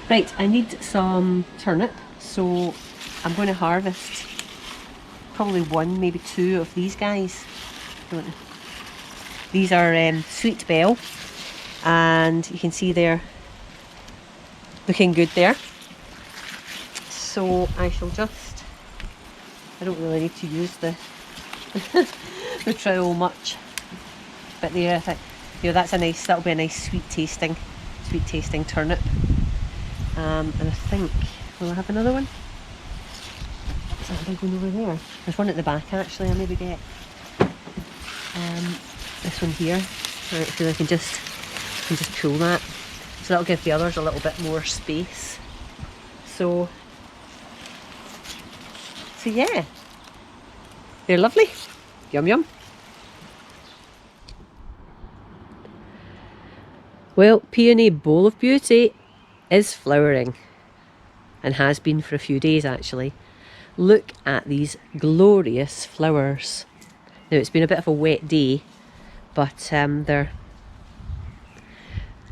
Right, I need some turnip, so I'm going to harvest probably one, maybe two of these guys. These are Sweet Bell, and you can see they're looking good there. So I shall just, I don't really need to use the the trowel much, but there I think, you know, that's a nice, that'll be a nice sweet tasting turnip. And I think, will I have another one? Is that a big one over there? There's one at the back actually. I'll maybe get this one here. Right, so I can just pull that. So that'll give the others a little bit more space. So yeah, they're lovely. Yum yum. Well, Peony Bowl of Beauty is flowering, and has been for a few days actually. Look at these glorious flowers. Now it's been a bit of a wet day, but they're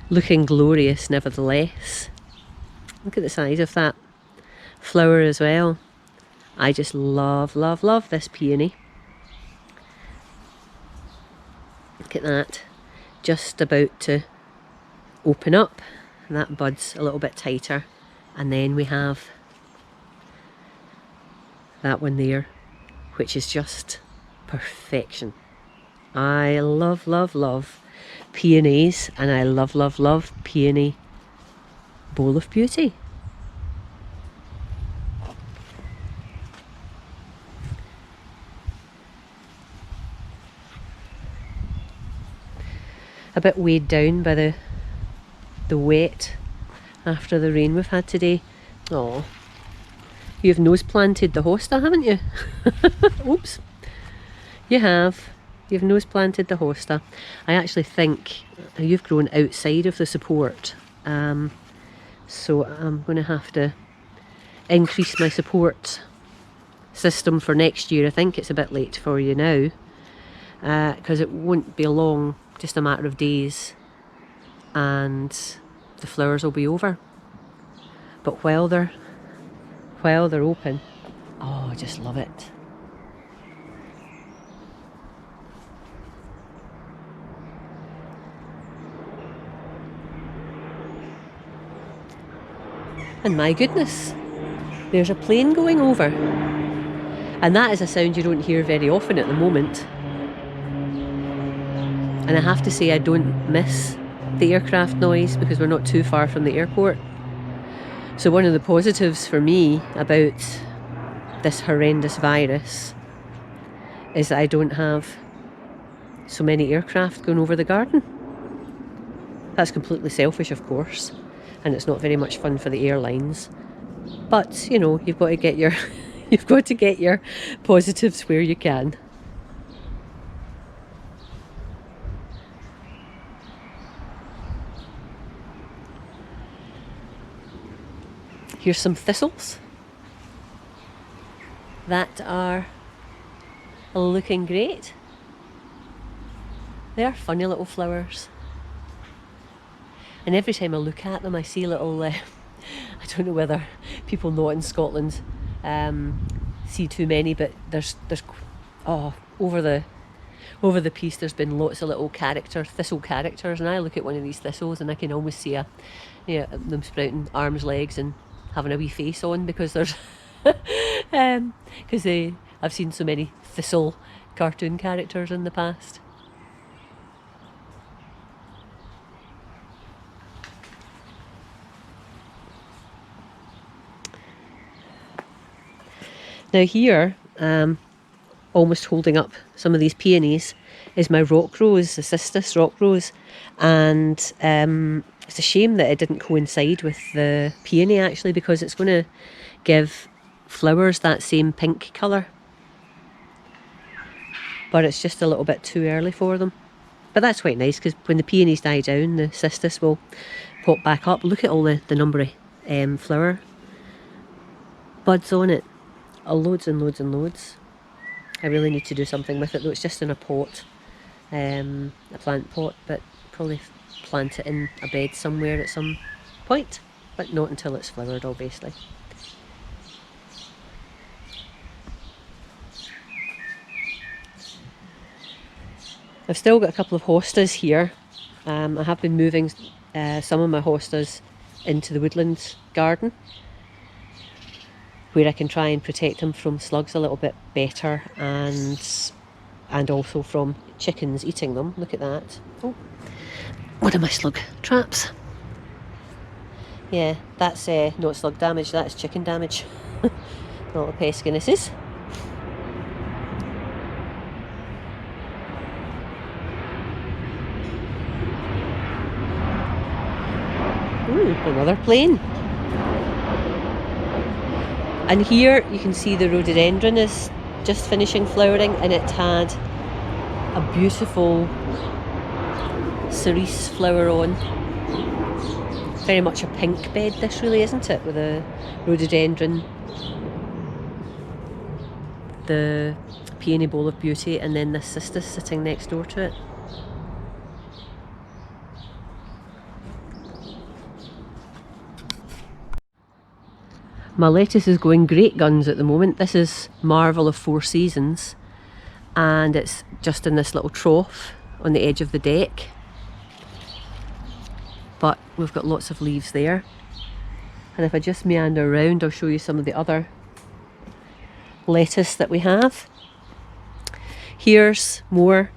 looking glorious nevertheless. Look at the size of that flower as well. I just love, love, love this peony. Look at that, just about to open up. And that bud's a little bit tighter. And then we have that one there, which is just perfection. I love, love, love peonies, and I love, love, love Peony Bowl of Beauty. A bit weighed down by the wet after the rain we've had today. Oh, you've nose planted the hosta, haven't you? Oops. You have. You've nose planted the hosta. I actually think you've grown outside of the support. So I'm going to have to increase my support system for next year. I think it's a bit late for you now, because it won't be long, just a matter of days, and the flowers will be over. But while they're open, oh, I just love it. And my goodness, there's a plane going over, and that is a sound you don't hear very often at the moment. And I have to say, I don't miss the aircraft noise because we're not too far from the airport. So one of the positives for me about this horrendous virus is that I don't have so many aircraft going over the garden. That's completely selfish, of course, and it's not very much fun for the airlines. But you know, you've got to get your you've got to get your positives where you can. Here's some thistles that are looking great. They are funny little flowers. And every time I look at them, I see little, I don't know whether people not in Scotland see too many, but there's over the piece there's been lots of little thistle characters, and I look at one of these thistles and I can almost see them sprouting arms, legs, and having a wee face on, because there's because I've seen so many thistle cartoon characters in the past. Now here, almost holding up some of these peonies, is my rock rose, the cistus rock rose, and it's a shame that it didn't coincide with the peony actually, because it's going to give flowers that same pink colour, but it's just a little bit too early for them. But that's quite nice, because when the peonies die down, the cistus will pop back up. Look at all the number of flower buds on it. Loads and loads and loads. I really need to do something with it though. It's just in a pot, a plant pot, but probably plant it in a bed somewhere at some point. but not until it's flowered, obviously. I've still got a couple of hostas here. I have been moving some of my hostas into the woodland garden, where I can try and protect them from slugs a little bit better, and also from chickens eating them. Look at that. Oh, one of my slug traps. Yeah, that's not slug damage, that's chicken damage. Little pescinesses. Ooh, another plane. And here you can see the rhododendron is just finishing flowering, and it had a beautiful cerise flower on. Very much a pink bed this really, isn't it, with a rhododendron, the peony bowl of beauty, and then this cistus sitting next door to it. My lettuce is going great guns at the moment. This is Marvel of Four Seasons, and it's just in this little trough on the edge of the deck. But we've got lots of leaves there. And if I just meander around, I'll show you some of the other lettuce that we have. Here's more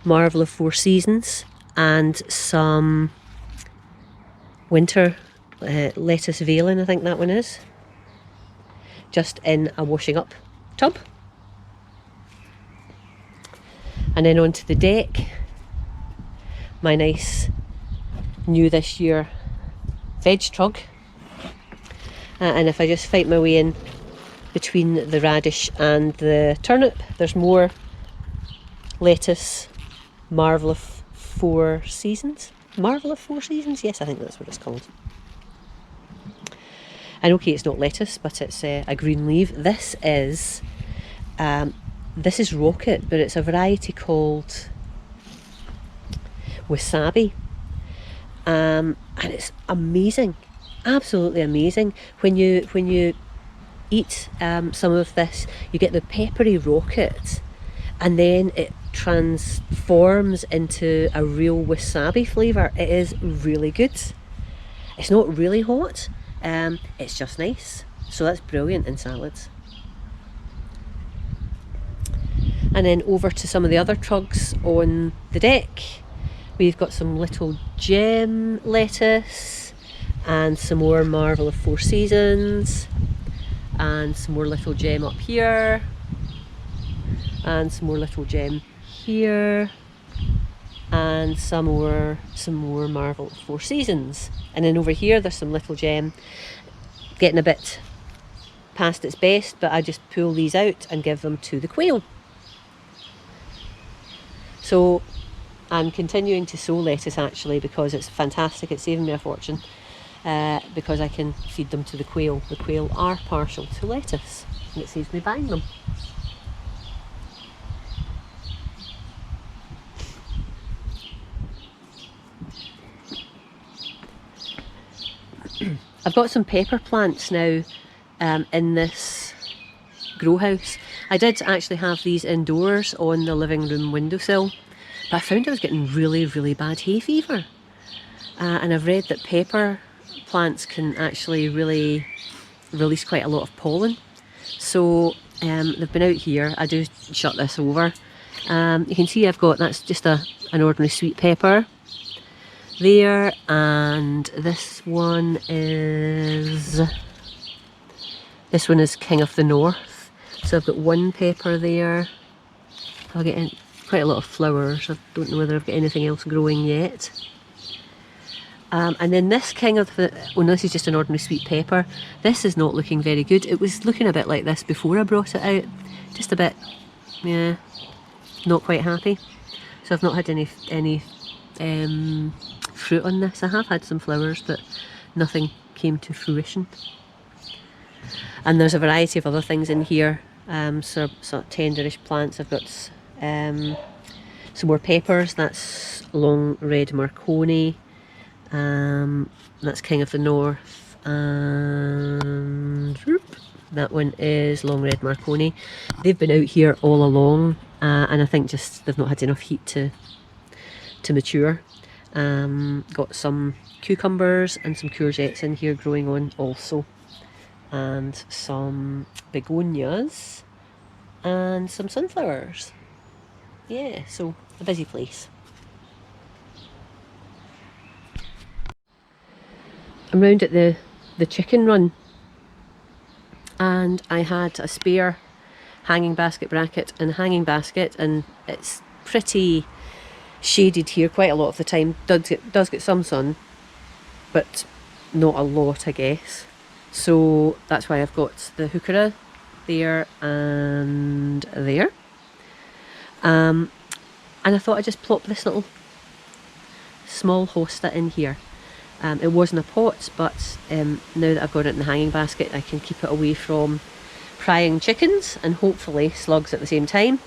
Marvel of Four Seasons and some winter lettuce veiling, I think that one is. Just in a washing up tub. And then onto the deck, my nice new this year veg trug. And if I just fight my way in between the radish and the turnip, there's more lettuce, Marvel of Four Seasons. Marvel of Four Seasons? Yes, I think that's what it's called. And okay, it's not lettuce, but it's a green leaf. This is rocket, but it's a variety called wasabi. And it's amazing, absolutely amazing. When you eat some of this, you get the peppery rocket, and then it transforms into a real wasabi flavour. It is really good. It's not really hot. It's just nice. So that's brilliant in salads. And then over to some of the other trugs on the deck. We've got some little gem lettuce and some more Marvel of Four Seasons and some more little gem up here and some more little gem here and some more Marvel of Four Seasons. And then over here there's some little gem getting a bit past its best, but I just pull these out and give them to the quail. So I'm continuing to sow lettuce actually, because it's fantastic. It's saving me a fortune because I can feed them to the quail. The quail are partial to lettuce and it saves me buying them. I've got some pepper plants now in this grow house. I did actually have these indoors on the living room windowsill, but I found I was getting really, really bad hay fever. And I've read that pepper plants can actually really release quite a lot of pollen. So they've been out here. I do shut this over. You can see I've got, that's just an ordinary sweet pepper there, and this one is King of the North. So I've got one pepper there. I'll get in quite a lot of flowers. I don't know whether I've got anything else growing yet. And then this King of the, oh no, this is just an ordinary sweet pepper. This is not looking very good. It was looking a bit like this before I brought it out. Just a bit, yeah, not quite happy. So I've not had any fruit on this. I have had some flowers, but nothing came to fruition. And there's a variety of other things in here. So tenderish plants. I've got some more peppers. That's long red Marconi. That's King of the North. and that one is long red Marconi. They've been out here all along, and I think just they've not had enough heat to mature. Got some cucumbers and some courgettes in here growing on also, and some begonias and some sunflowers. Yeah, so a busy place. I'm round at the chicken run, and I had a spare hanging basket bracket and hanging basket, and it's pretty shaded here quite a lot of the time. Does get some sun, but not a lot, I guess. So that's why I've got the heuchera there and there. And I thought I'd just plop this little small hosta in here. It wasn't a pot, but now that I've got it in the hanging basket, I can keep it away from prying chickens and hopefully slugs at the same time.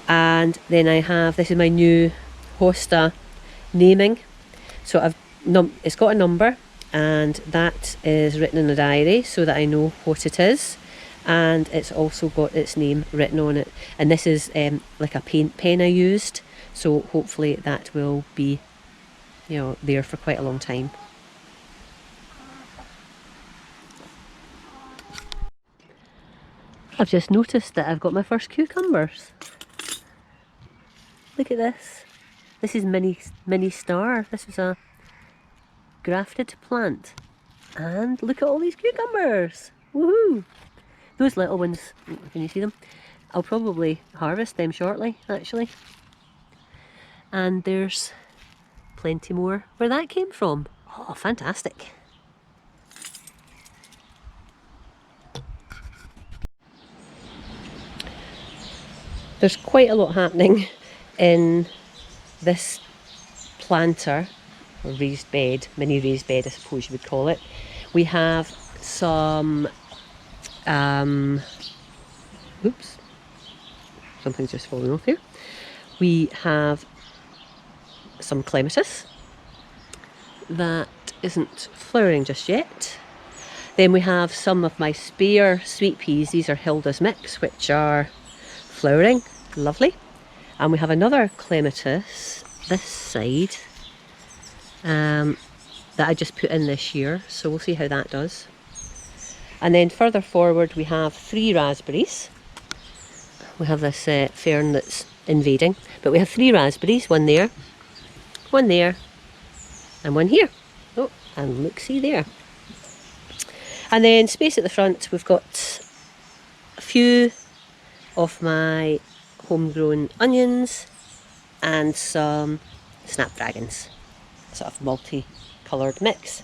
And then I have, this is my new hosta naming. So it's got a number, and that is written in a diary so that I know what it is. And it's also got its name written on it. And this is like a paint pen I used, so hopefully that will be, you know, there for quite a long time. I've just noticed that I've got my first cucumbers. Look at this. This is mini star. This was a grafted plant. And look at all these cucumbers. Woohoo! Those little ones, can you see them? I'll probably harvest them shortly, actually. And there's plenty more where that came from. Oh, fantastic. There's quite a lot happening in this planter, or raised bed, mini raised bed I suppose you would call it. We have some, oops, something's just fallen off here. We have some clematis that isn't flowering just yet. Then we have some of my spare sweet peas. These are Hilda's Mix, which are flowering, lovely. And we have another clematis this side that I just put in this year, so we'll see how that does. And then further forward we have 3 raspberries. We have this fern that's invading, but we have 3 raspberries, one there, and one here. Oh, and look, see there. And then space at the front, we've got a few of my homegrown onions and some snapdragons, sort of multi-coloured mix.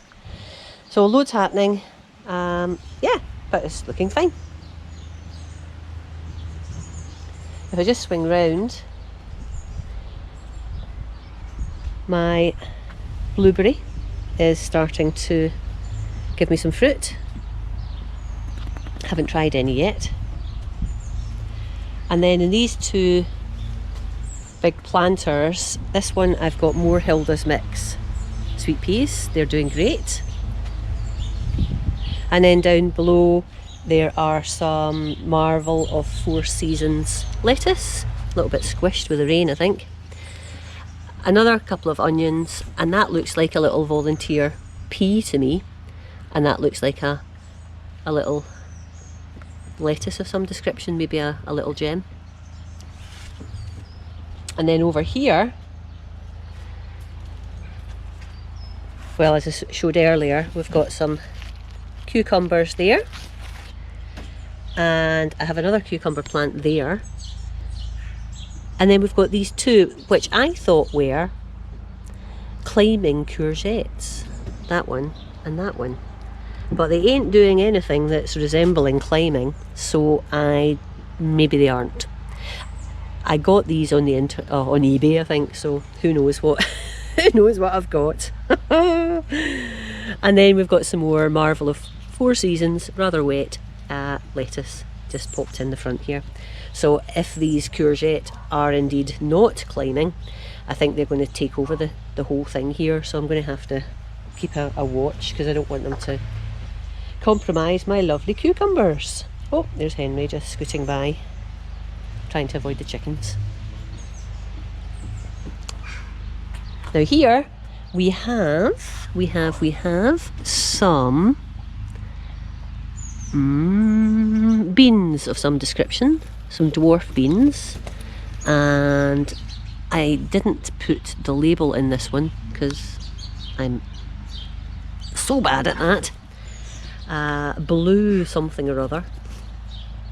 So loads happening, yeah, but it's looking fine. If I just swing round, my blueberry is starting to give me some fruit. Haven't tried any yet. And then in these 2 big planters, this one I've got more Hilda's Mix sweet peas. They're doing great. And then down below there are some Marvel of 4 Seasons lettuce, a little bit squished with the rain, I think. Another couple of onions, and that looks like a little volunteer pea to me, and that looks like a little lettuce of some description, maybe a little gem. And then over here, well, as I showed earlier, we've got some cucumbers there, and I have another cucumber plant there. And then we've got these 2, which I thought were climbing courgettes, that one and that one, but they ain't doing anything that's resembling climbing, so maybe they aren't. I got these on the on eBay, I think, so who knows what who knows what I've got. And then we've got some more Marvel of 4 Seasons, rather wet lettuce just popped in the front here. So if these courgette are indeed not climbing, I think they're going to take over the whole thing here, so I'm going to have to keep a watch because I don't want them to compromise my lovely cucumbers. Oh, there's Henry just scooting by, trying to avoid the chickens. Now here we have some beans of some description, some dwarf beans, and I didn't put the label in this one because I'm so bad at that. Blue something or other.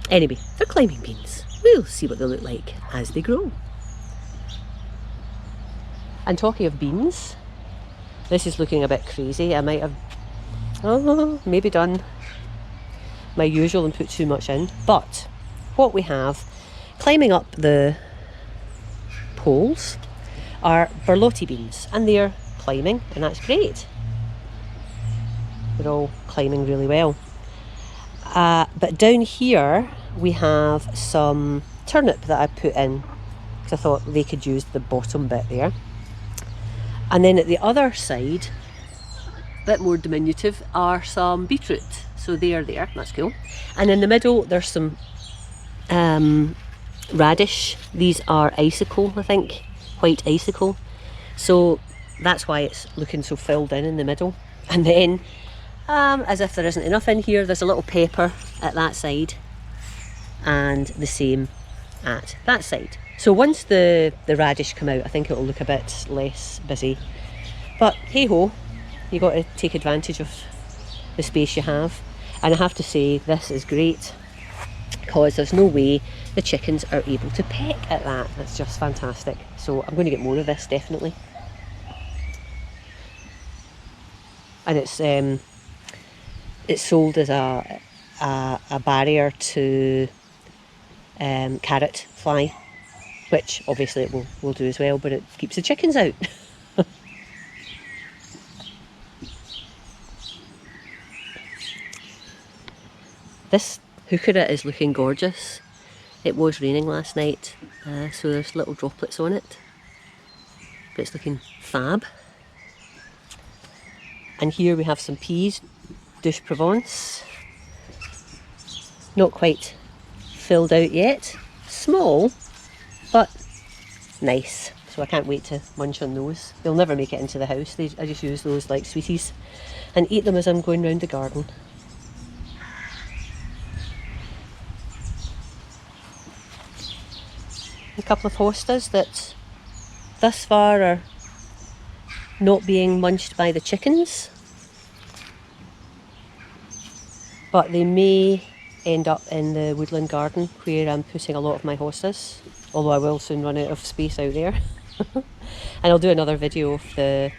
Anyway, they're climbing beans. We'll see what they look like as they grow. And talking of beans, this is looking a bit crazy. I might have maybe done my usual and put too much in. But what we have climbing up the poles are Borlotti beans, and they're climbing, and that's great. They're all climbing really well. But down here we have some turnip that I put in because I thought they could use the bottom bit there. And then at the other side, a bit more diminutive, are some beetroot. So they are there, that's cool. And in the middle there's some radish. These are icicle, I think, white icicle. So that's why it's looking so filled in the middle. And then, as if there isn't enough in here, there's a little pepper at that side and the same at that side. So once the radish come out, I think it'll look a bit less busy. But hey ho, you got to take advantage of the space you have. And I have to say, this is great because there's no way the chickens are able to peck at that. That's just fantastic. So I'm going to get more of this, definitely. And it's sold as a barrier to carrot fly, which obviously it will do as well, but it keeps the chickens out. This heuchera is looking gorgeous. It was raining last night, so there's little droplets on it, but it's looking fab. And here we have some peas, douche Provence. Not quite filled out yet. Small, but nice. So I can't wait to munch on those. They'll never make it into the house. I just use those like sweeties and eat them as I'm going round the garden. A couple of hostas that thus far are not being munched by the chickens, but they may end up in the woodland garden where I'm putting a lot of my hostas, although I will soon run out of space out there. And I'll do another video of a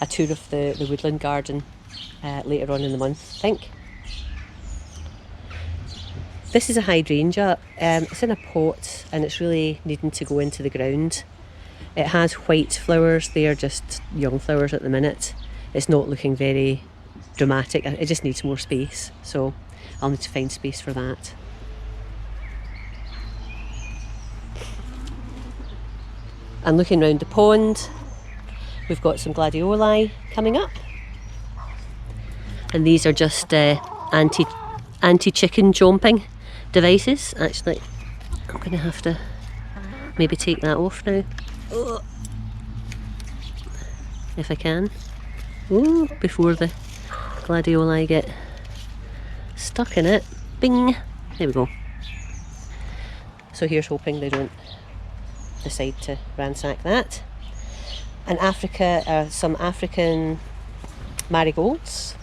tour of the woodland garden later on in the month, I think. This is a hydrangea. It's in a pot and it's really needing to go into the ground. It has white flowers. They are just young flowers at the minute. It's not looking very dramatic. It just needs more space, so I'll need to find space for that. And looking round the pond, we've got some Gladioli coming up. And these are just anti-chicken jumping devices. Actually, I'm going to have to maybe take that off now. Oh. If I can. Ooh, before the Gladioli get stuck in it. Bing! There we go. So here's hoping they don't decide to ransack that. And Africa, some African marigolds.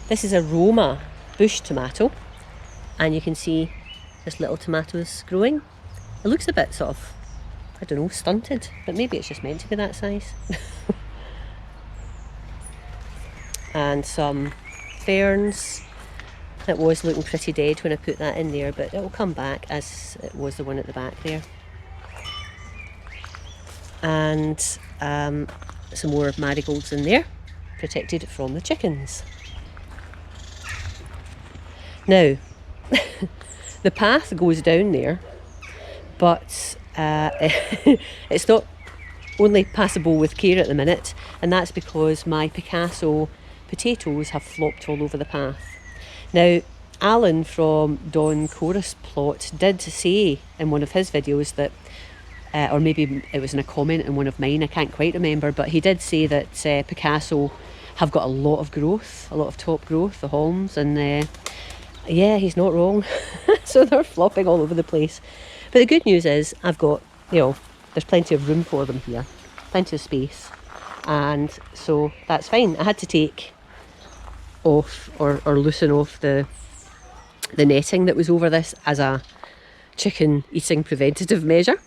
This is a Roma bush tomato, and you can see this little tomatoes growing. It looks a bit sort of, I don't know, stunted, but maybe it's just meant to be that size. And some ferns. It was looking pretty dead when I put that in there, but it will come back as it was the one at the back there. And some more marigolds in there, protected from the chickens. Now, the path goes down there, but it's not only passable with care at the minute, and that's because my Picasso potatoes have flopped all over the path. Now, Alan from Don Chorus Plot did say in one of his videos that, or maybe it was in a comment in one of mine, I can't quite remember, but he did say that Picasso have got a lot of growth, a lot of top growth, the Holmes, and yeah, he's not wrong. So they're flopping all over the place. But the good news is I've got, there's plenty of room for them here, plenty of space, and so that's fine. I had to take off or loosen off the netting that was over this as a chicken eating preventative measure,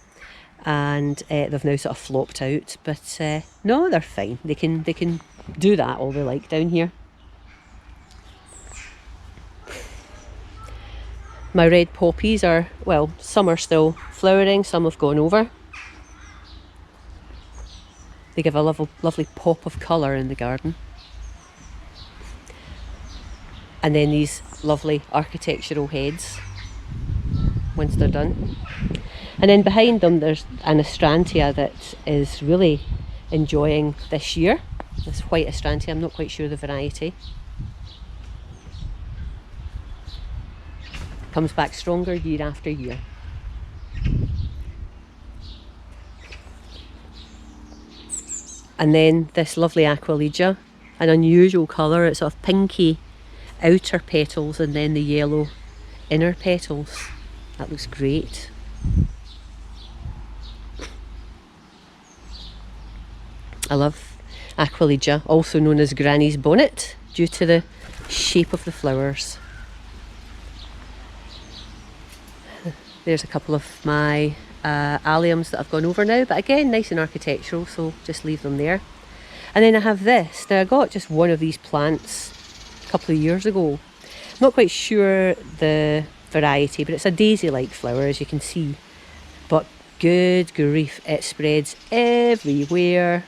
and they've now sort of flopped out, but no, they're fine. They can do that all they like down here. My red poppies are, well, some are still flowering, some have gone over. They give a lovely pop of colour in the garden. And then these lovely architectural heads once they're done. And then behind them there's an astrantia that is really enjoying this year. This white astrantia, I'm not quite sure the variety. Comes back stronger year after year. And then this lovely Aquilegia, an unusual colour. It's sort of pinky outer petals and then the yellow inner petals. That looks great. I love Aquilegia, also known as Granny's Bonnet, due to the shape of the flowers. There's a couple of my alliums that I've gone over now, but again, nice and architectural, so just leave them there. And then I have this. Now, I got just one of these plants a couple of years ago. I'm not quite sure the variety, but it's a daisy-like flower, as you can see. But good grief, it spreads everywhere.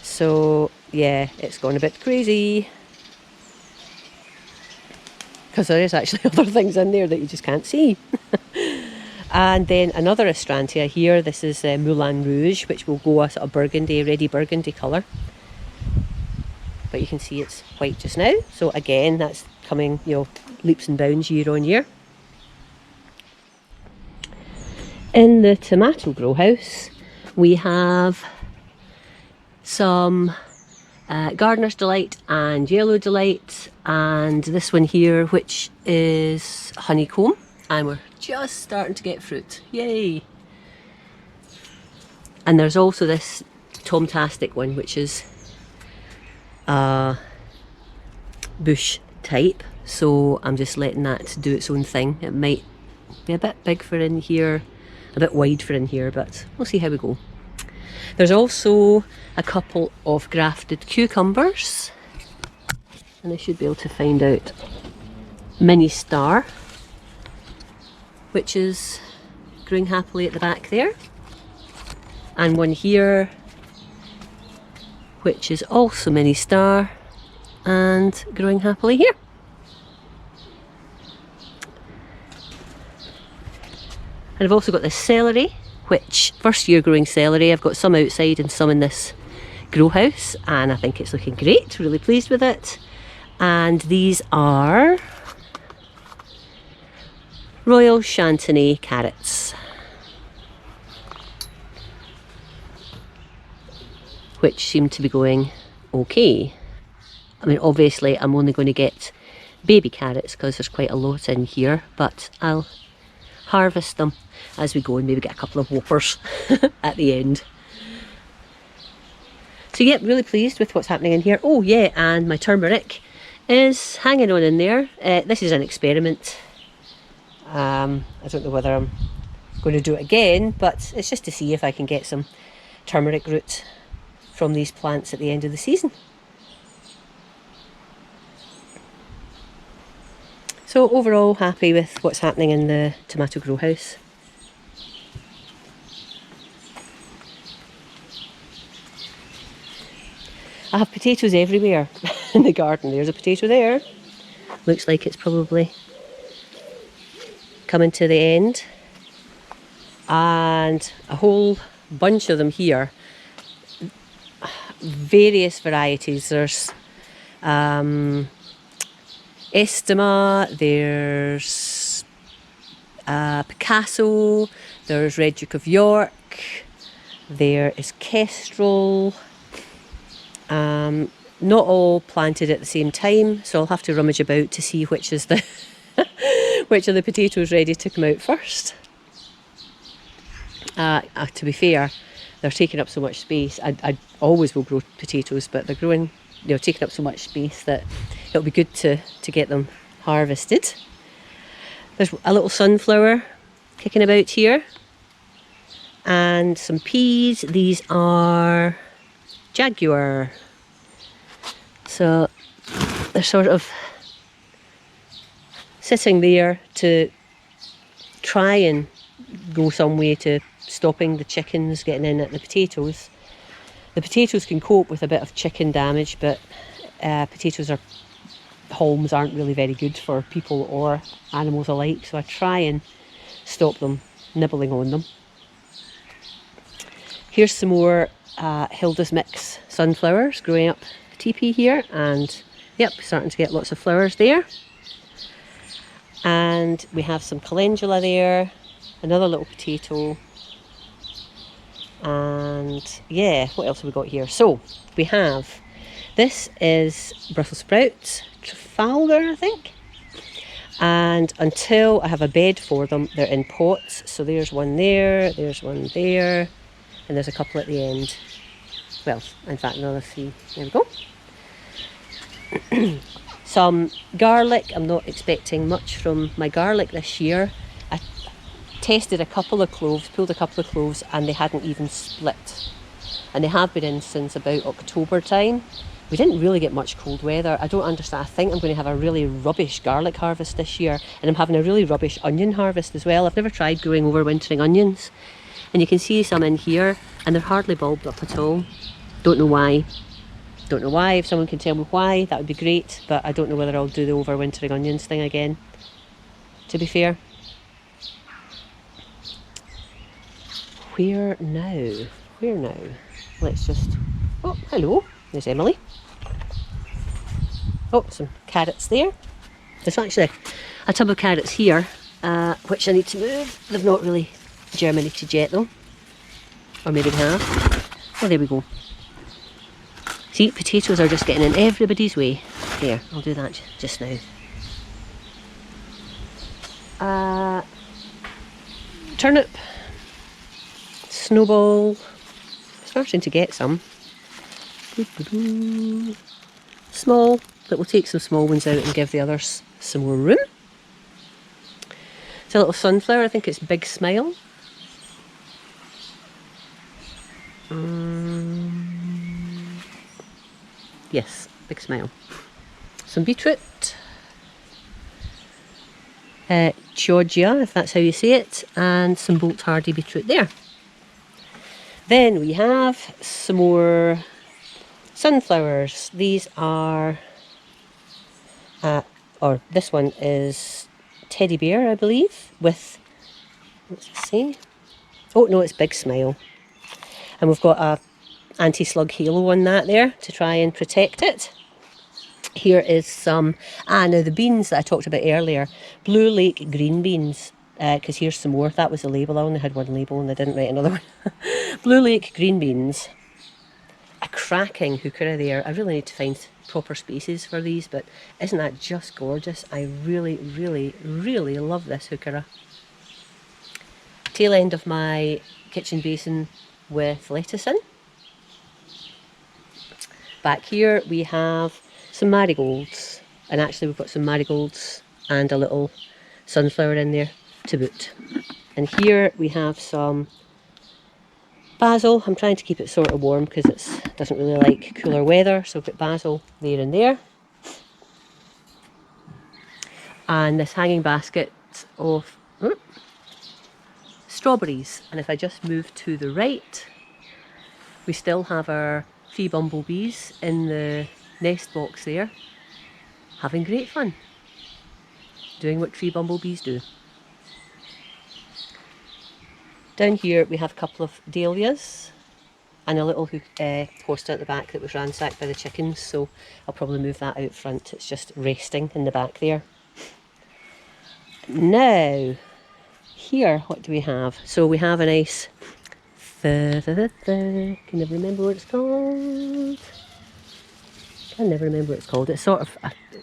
So yeah, it's gone a bit crazy. Because there is actually other things in there that you just can't see. And then another astrantia here. This is Moulin Rouge, which will go a sort of burgundy, reddy burgundy colour. But you can see it's white just now. So again, that's coming, leaps and bounds year on year. In the tomato grow house, we have some Gardener's Delight and Yellow Delight, and this one here, which is Honeycomb, and we're just starting to get fruit. Yay! And there's also this Tomtastic one, which is bush type, so I'm just letting that do its own thing. It might be a bit big for in here, a bit wide for in here, but we'll see how we go. There's also a couple of grafted cucumbers, and I should be able to find out Mini Star, which is growing happily at the back there, and one here which is also Mini Star and growing happily here. And I've also got this celery, which first year growing celery. I've got some outside and some in this grow house, and I think it's looking great, really pleased with it. And these are Royal Chantenay carrots, which seem to be going okay. I mean, obviously I'm only going to get baby carrots because there's quite a lot in here, but I'll harvest them as we go and maybe get a couple of whoppers at the end. So yeah, really pleased with what's happening in here. Oh yeah, and my turmeric is hanging on in there. This is an experiment. I don't know whether I'm going to do it again, but it's just to see if I can get some turmeric root from these plants at the end of the season. So overall, happy with what's happening in the tomato grow house. I have potatoes everywhere in the garden. There's a potato there. Looks like it's probably coming to the end. And a whole bunch of them here. Various varieties. There's Estima, there's Picasso, there's Red Duke of York, there is Kestrel. Not all planted at the same time, so I'll have to rummage about to see which is the which of the potatoes ready to come out first. To be fair, they're taking up so much space. I always will grow potatoes, but they're growing, taking up so much space that it'll be good to get them harvested. There's a little sunflower kicking about here, and some peas. These are Jaguar. So they're sort of sitting there to try and go some way to stopping the chickens getting in at the potatoes. The potatoes can cope with a bit of chicken damage, but haulms aren't really very good for people or animals alike, so I try and stop them nibbling on them. Here's some more Hilda's Mix sunflowers growing up a teepee here, and yep, starting to get lots of flowers there. And we have some calendula there, another little potato, and yeah, what else have we got here? So we have, this is Brussels sprouts, Trafalgar I think, and until I have a bed for them, they're in pots. So there's one there's one there, and there's a couple at the end. Well, in fact, another 3. There we go. Some garlic. I'm not expecting much from my garlic this year. I tested a couple of cloves, pulled a couple of cloves, and they hadn't even split. And they have been in since about October time. We didn't really get much cold weather. I don't understand. I think I'm going to have a really rubbish garlic harvest this year, and I'm having a really rubbish onion harvest as well. I've never tried growing overwintering onions. And you can see some in here, and they're hardly bulbed up at all. Don't know why. Don't know why. If someone can tell me why, that would be great. But I don't know whether I'll do the overwintering onions thing again, to be fair. Where now? Where now? Let's just... Oh, hello. There's Emily. Oh, some carrots there. There's actually a tub of carrots here, which I need to move. They've not really germinated yet though. Or maybe they have. Oh, there we go. See, potatoes are just getting in everybody's way. There, I'll do that just now. Turnip. Snowball. Starting to get some. Small, but we'll take some small ones out and give the others some more room. It's a little sunflower, I think it's Big Smile. Yes, Big Smile. Some beetroot. Georgia, if that's how you say it, and some Bolt Hardy beetroot there. Then we have some more sunflowers. These are, or this one is Teddy Bear, I believe, with, what's it say? Oh no, it's Big Smile. And we've got a anti-slug halo on that there to try and protect it. Here is some, now the beans that I talked about earlier, Blue Lake green beans, because here's some more. That was the label. I only had one label and I didn't write another one. Blue Lake green beans. A cracking heuchera there. I really need to find proper spaces for these, but isn't that just gorgeous? I really, really, really love this heuchera. Tail end of my kitchen basin with lettuce in. Back here we have some marigolds, and actually we've got some marigolds and a little sunflower in there to boot. And here we have some basil. I'm trying to keep it sort of warm because it doesn't really like cooler weather, so I've got basil there and there. And this hanging basket of strawberries. And if I just move to the right, we still have our 3 bumblebees in the nest box there, having great fun, doing what 3 bumblebees do. Down here we have a couple of dahlias and a little hosta at the back that was ransacked by the chickens, so I'll probably move that out front. It's just resting in the back there. Now, here, what do we have? So we have a nice, can never remember what it's called. Can never remember what it's called. It's sort of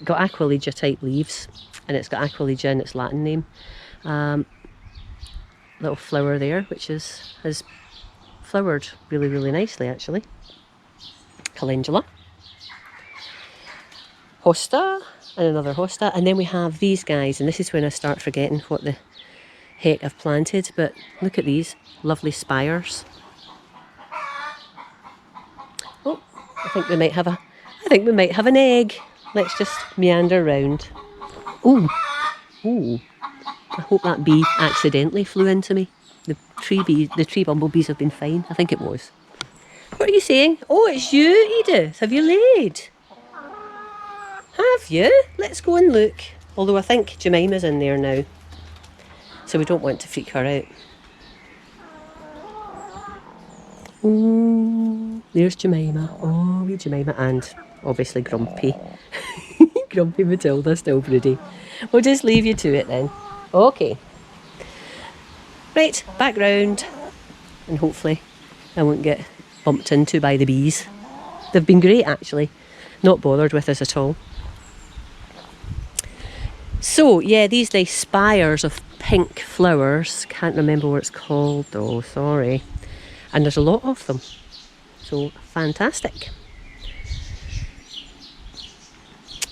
got Aquilegia type leaves, and it's got Aquilegia in its Latin name. Little flower there, which has flowered really, really nicely actually. Calendula. Hosta, and another hosta, and then we have these guys, and this is when I start forgetting what the heck I've planted, but look at these lovely spires. Oh, I think we might have an egg. Let's just meander round. Ooh, I hope that bee accidentally flew into me. The tree bumblebees have been fine. I think it was. What are you saying? Oh, it's you, Edith. Have you laid? Have you? Let's go and look. Although I think Jemima's in there now, so we don't want to freak her out. Ooh, there's Jemima. Oh, wee Jemima, and obviously Grumpy. Grumpy Matilda still broody. We'll just leave you to it then. Okay. Right, back round, and hopefully I won't get bumped into by the bees. They've been great actually, not bothered with us at all. So yeah, these nice spires of pink flowers, can't remember what it's called though, sorry. And there's a lot of them, so fantastic.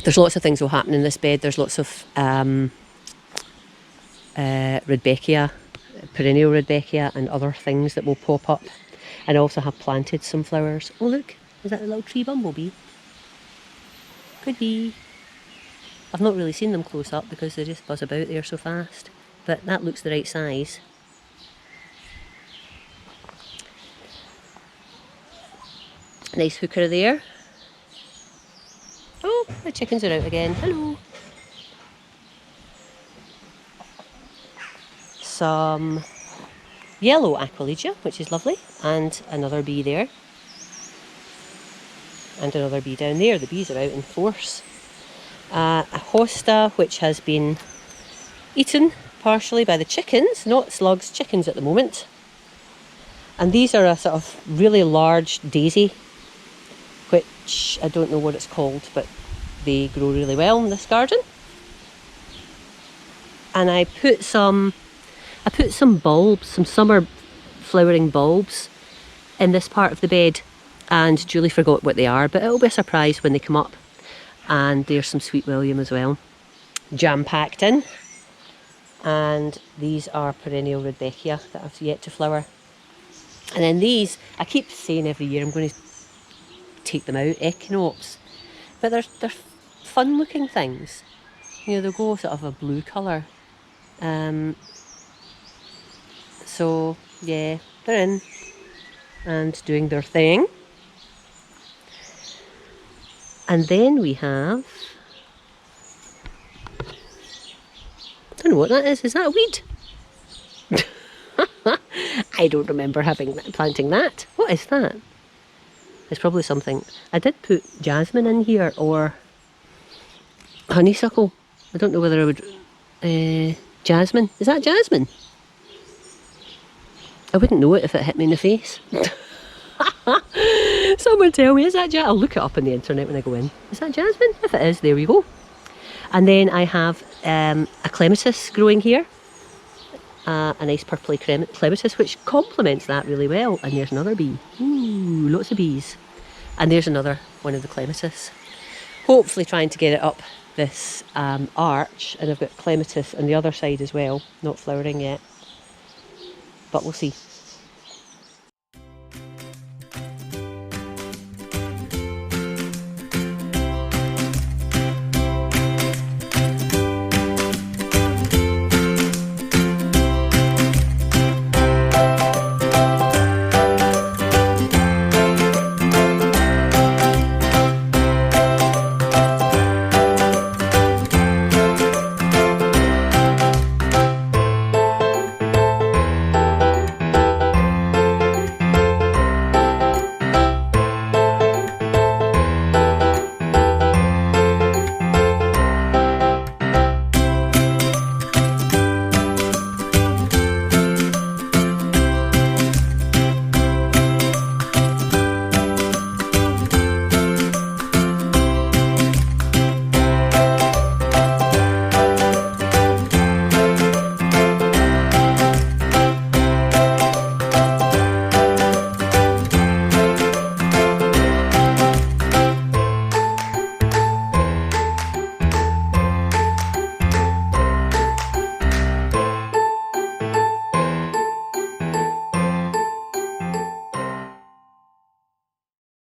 There's lots of things will happen in this bed. There's lots of Rudbeckia, perennial Rudbeckia, and other things that will pop up. And I also have planted some flowers. Oh look, is that a little tree bumblebee? Could be. I've not really seen them close up because they just buzz about there so fast. But that looks the right size. Nice hooker there. Oh, the chickens are out again. Hello. Some yellow Aquilegia, which is lovely, and another bee there. And another bee down there. The bees are out in force. A hosta which has been eaten partially by the chickens, not slugs, chickens at the moment. And these are a sort of really large daisy, which I don't know what it's called, but they grow really well in this garden. And I put some bulbs, some summer flowering bulbs in this part of the bed, and Julie forgot what they are, but it'll be a surprise when they come up. And there's some Sweet William as well, jam-packed in. And these are perennial Rudbeckia that have yet to flower. And then these, I keep saying every year I'm going to take them out, echinops. But they're fun looking things. You know, they'll go sort of a blue colour. So yeah, they're in and doing their thing. And then we have, I don't know what that is. Is that a weed? I don't remember planting that. What is that? It's probably something. I did put jasmine in here, or honeysuckle. I don't know whether I would. Jasmine. Is that jasmine? I wouldn't know it if it hit me in the face. Someone tell me, is that jasmine? I'll look it up on the internet when I go in. Is that jasmine? If it is, there we go. And then I have a clematis growing here. A nice purpley clematis, which complements that really well. And there's another bee. Ooh, lots of bees. And there's another one of the clematis. Hopefully trying to get it up this arch. And I've got clematis on the other side as well. Not flowering yet. But we'll see.